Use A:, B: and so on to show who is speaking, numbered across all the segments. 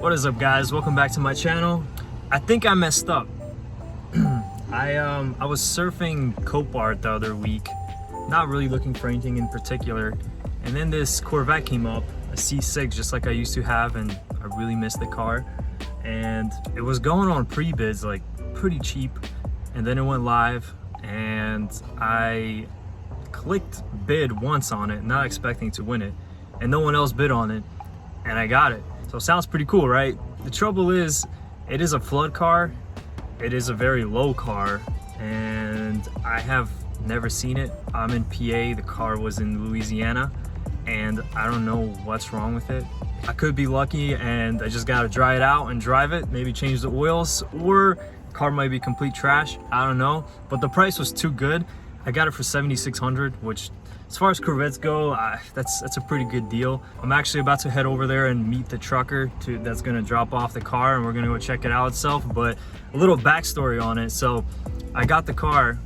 A: What is up, guys? Welcome back to my channel. I think I messed up. I was surfing Copart the other week, not really looking for anything in particular, and then this Corvette came up, a C6, just like I used to have, and I really missed the car. And it was going on pre-bids, like pretty cheap, and then it went live, and I clicked bid once on it, not expecting to win it, and no one else bid on it, and I got it. So it sounds pretty cool, right? The trouble is, it is a flood car. It is a very low car, and I have never seen it. I'm in PA, the car was in Louisiana, and I don't know what's wrong with it. I could be lucky and I just gotta dry it out and drive it, maybe change the oils, or the car might be complete trash, I don't know. But the price was too good. I got it for $7,600, which as far as Corvettes go, that's a pretty good deal. I'm actually about to head over there and meet the trucker that's gonna drop off the car, and we're gonna go check it out itself. But a little backstory on it. So I got the car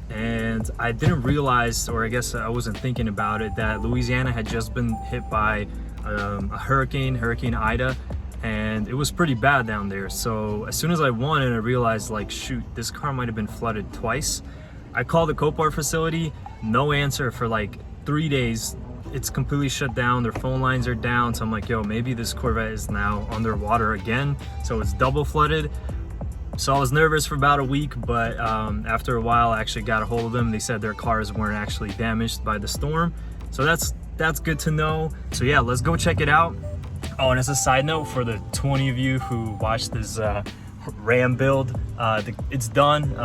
A: and I didn't realize, or I guess I wasn't thinking about it, that Louisiana had just been hit by a Hurricane Ida, and it was pretty bad down there. So as soon as I won it, I realized, like, shoot, this car might have been flooded twice. I called the Copart facility, no answer for like 3 days. It's completely shut down, their phone lines are down. So I'm like, yo, maybe this Corvette is now underwater again, so it's double flooded. So I was nervous for about a week, but after a while I actually got a hold of them. They said their cars weren't actually damaged by the storm, so that's good to know. So yeah, let's go check it out. Oh, and as a side note, for the 20 of you who watched this Ram build, it's done.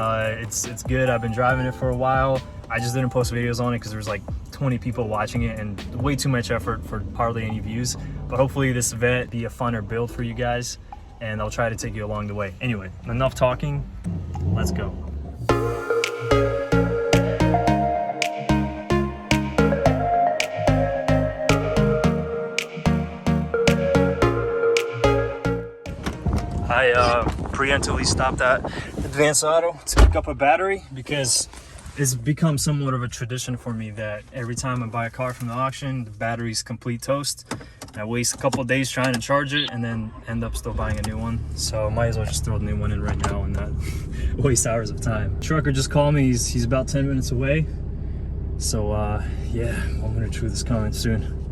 A: It's good. I've been driving it for a while. I just didn't post videos on it because there was like 20 people watching it and way too much effort for hardly any views. But hopefully this Vette be a funner build for you guys, and I'll try to take you along the way. Anyway, enough talking, let's go. I preemptively stopped at Advance Auto to pick up a battery because it's become somewhat of a tradition for me that every time I buy a car from the auction, the battery's complete toast. I waste a couple of days trying to charge it and then end up still buying a new one. So might as well just throw the new one in right now and not waste hours of time. Trucker just called me. He's about 10 minutes away. So yeah, I'm gonna chew this comment soon.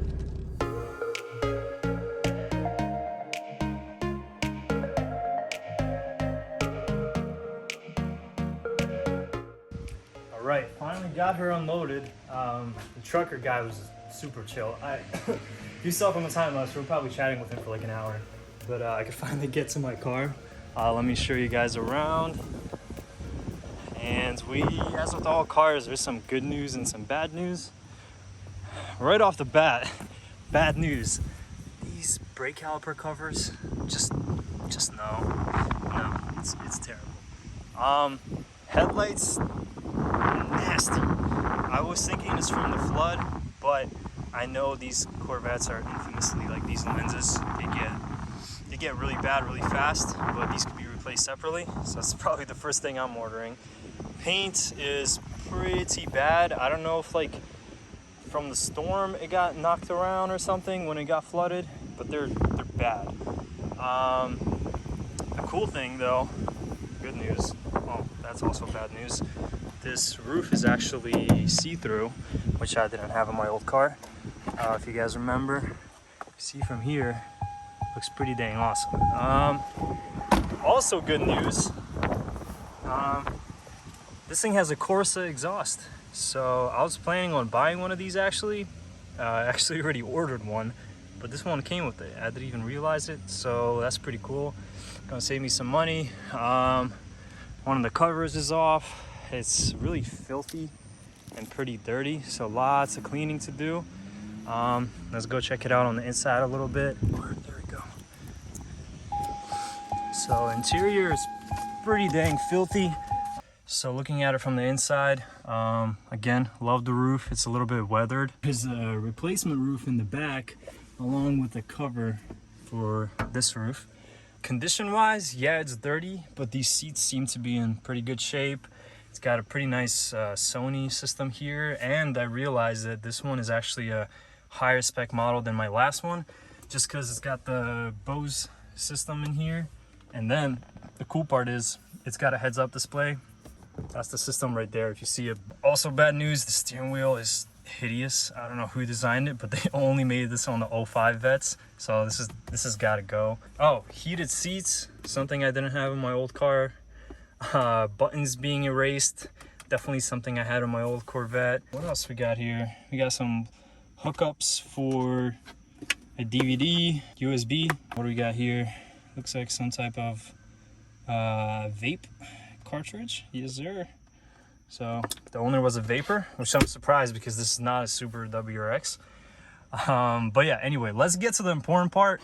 A: Right, finally got her unloaded. The trucker guy was super chill. If you saw from the time lapse, we were probably chatting with him for like an hour, but I could finally get to my car. Let me show you guys around. And as with all cars, there's some good news and some bad news. Right off the bat, bad news. These brake caliper covers, just no, it's terrible. Headlights, nasty. I was thinking it's from the flood, but I know these Corvettes are infamously, like, these lenses, they get really bad really fast, but these could be replaced separately. So that's probably the first thing I'm ordering. Paint is pretty bad. I don't know if, like, from the storm it got knocked around or something when it got flooded, but they're bad. The cool thing though, good news, oh, that's also bad news. This roof is actually see-through, which I didn't have in my old car. If you guys remember, see from here, looks pretty dang awesome. Also good news, this thing has a Corsa exhaust. So I was planning on buying one of these actually. I actually already ordered one, but this one came with it. I didn't even realize it, so that's pretty cool. Gonna save me some money. One of the covers is off. It's really filthy and pretty dirty, so lots of cleaning to do. Let's go check it out on the inside a little bit. There we go. So interior is pretty dang filthy. So looking at it from the inside, again, love the roof. It's a little bit weathered. There's a replacement roof in the back along with the cover for this roof. Condition wise, yeah, it's dirty, but these seats seem to be in pretty good shape. It's got a pretty nice Sony system here, and I realized that this one is actually a higher spec model than my last one, just because it's got the Bose system in here. And then the cool part is it's got a heads-up display. That's the system right there, if you see it. Also bad news, the steering wheel is hideous. I don't know who designed it, but they only made this on the 05 Vettes, so this has got to go. Oh, heated seats, something I didn't have in my old car. Buttons being erased, definitely something I had in my old Corvette. What else we got here? We got some hookups for a DVD, USB. What do we got here? Looks like some type of vape cartridge. Yes sir. So the owner was a vapor, which I'm surprised because this is not a Super WRX. But yeah, anyway, let's get to the important part,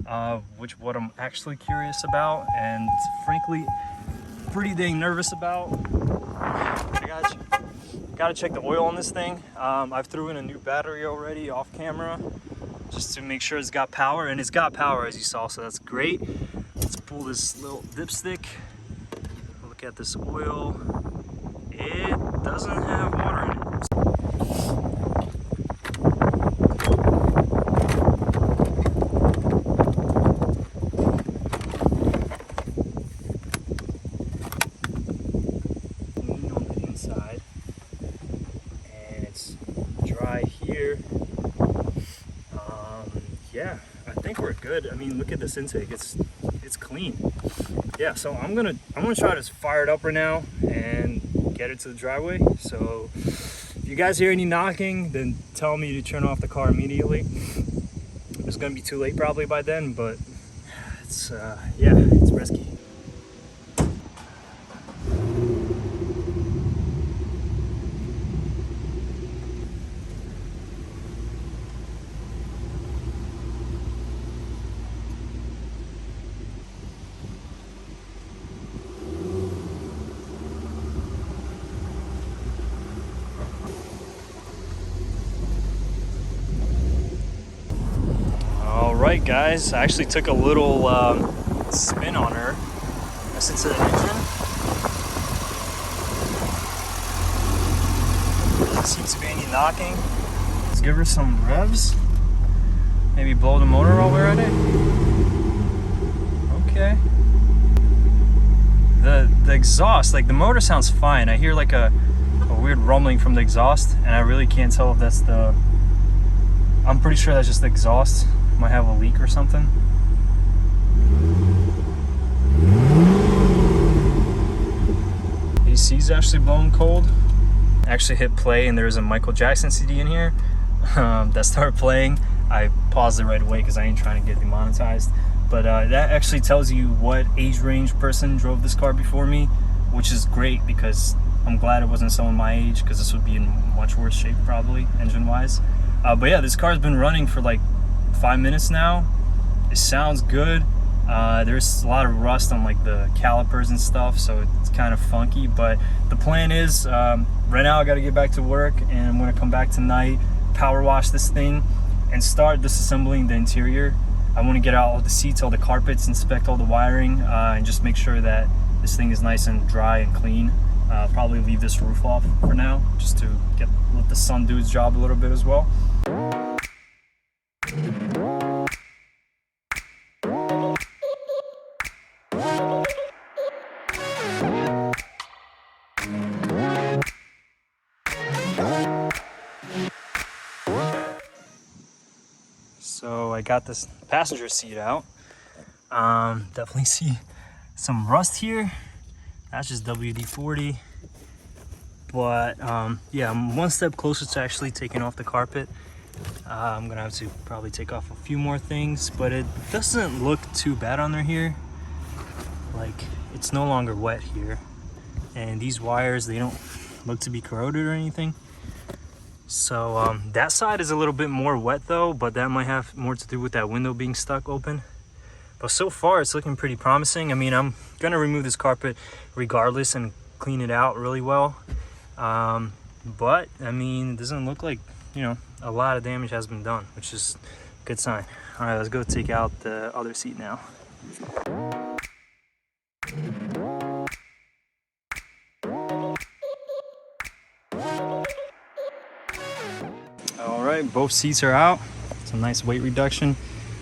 A: what I'm actually curious about and frankly pretty dang nervous about. I gotta check the oil on this thing. I've threw in a new battery already off camera just to make sure it's got power, and it's got power as you saw, so that's great. Let's pull this little dipstick. Look at this oil. It doesn't have water in it. Clean on the inside, and it's dry here. Yeah, I think we're good. I mean, look at this intake. It's clean. Yeah, so I'm gonna try to fire it up right now and get it to the driveway. So if you guys hear any knocking, then tell me to turn off the car immediately. It's gonna be too late probably by then, but it's yeah, it's risky. Alright guys, I actually took a little spin on her. Listen to the engine. Doesn't seem to be any knocking. Let's give her some revs. Maybe blow the motor while we're at it. Okay. The exhaust, like the motor sounds fine. I hear like a weird rumbling from the exhaust, and I really can't tell if that's the... I'm pretty sure that's just the exhaust. Might have a leak or something. AC's actually blowing cold. I actually hit play and there's a Michael Jackson CD in here that started playing. I paused it right away because I ain't trying to get demonetized. But that actually tells you what age range person drove this car before me, which is great because I'm glad it wasn't someone my age, because this would be in much worse shape probably engine wise. But yeah, this car's been running for like 5 minutes now. It sounds good. There's a lot of rust on like the calipers and stuff, so it's kind of funky, but the plan is right now I got to get back to work, and I'm going to come back tonight, power wash this thing and start disassembling the interior. I want to get out all the seats, all the carpets, inspect all the wiring, and just make sure that this thing is nice and dry and clean. Probably leave this roof off for now just to let the sun do its job a little bit as well. So I got this passenger seat out. Definitely see some rust here. That's just WD-40. But yeah, I'm one step closer to actually taking off the carpet. I'm gonna have to probably take off a few more things, but it doesn't look too bad on there here. Like, it's no longer wet here. And these wires, they don't look to be corroded or anything. So that side is a little bit more wet though, but that might have more to do with that window being stuck open. But so far it's looking pretty promising. I mean, I'm gonna remove this carpet regardless and clean it out really well. But I mean, it doesn't look like, you know, a lot of damage has been done, which is a good sign. All right, let's go take out the other seat now. All right, both seats are out. It's a nice weight reduction.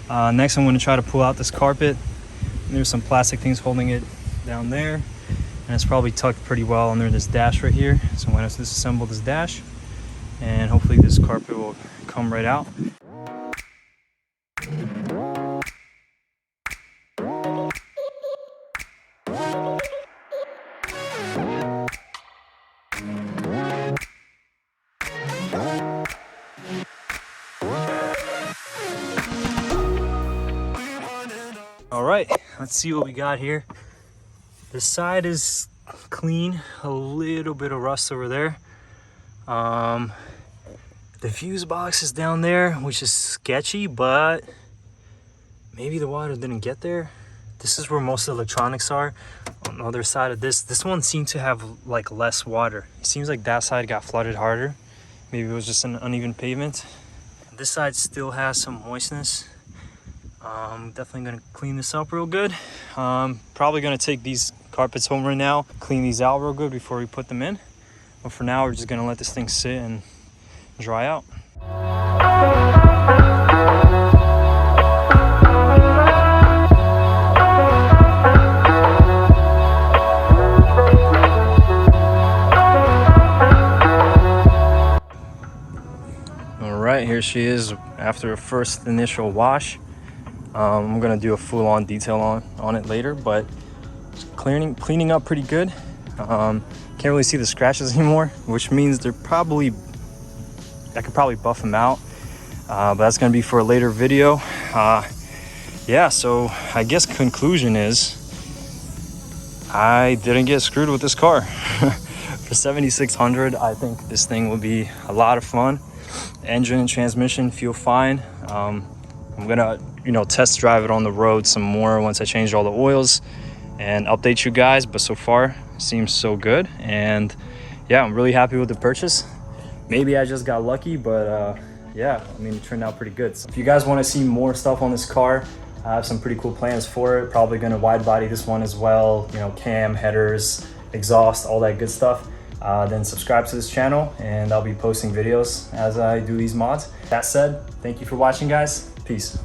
A: Next, I'm going to try to pull out this carpet. There's some plastic things holding it down there, and it's probably tucked pretty well under this dash right here. So I'm going to disassemble this dash, and hopefully this carpet will come right out. All right, let's see what we got here. This side is clean, a little bit of rust over there. The fuse box is down there, which is sketchy, but maybe the water didn't get there. This is where most of the electronics are. On the other side of this one seemed to have like less water. It seems like that side got flooded harder. Maybe it was just an uneven pavement. This side still has some moistness. Definitely gonna clean this up real good. Probably gonna take these carpets home right now, clean these out real good before we put them in. But for now, we're just gonna let this thing sit and dry out. All right, here she is after a first initial wash. I'm gonna do a full-on detail on it later, but cleaning up pretty good. Can't really see the scratches anymore, which means I could probably buff them out, but that's gonna be for a later video. Yeah, so I guess conclusion is I didn't get screwed with this car. For $7,600, I think this thing will be a lot of fun. Engine and transmission feel fine. I'm gonna test drive it on the road some more once I change all the oils and update you guys, but so far it seems so good. And yeah, I'm really happy with the purchase. Maybe I just got lucky, but yeah, I mean, it turned out pretty good. So if you guys want to see more stuff on this car, I have some pretty cool plans for it. Probably gonna wide body this one as well, cam, headers, exhaust, all that good stuff. Then subscribe to this channel, and I'll be posting videos as I do these mods. That said, thank you for watching, guys. Peace.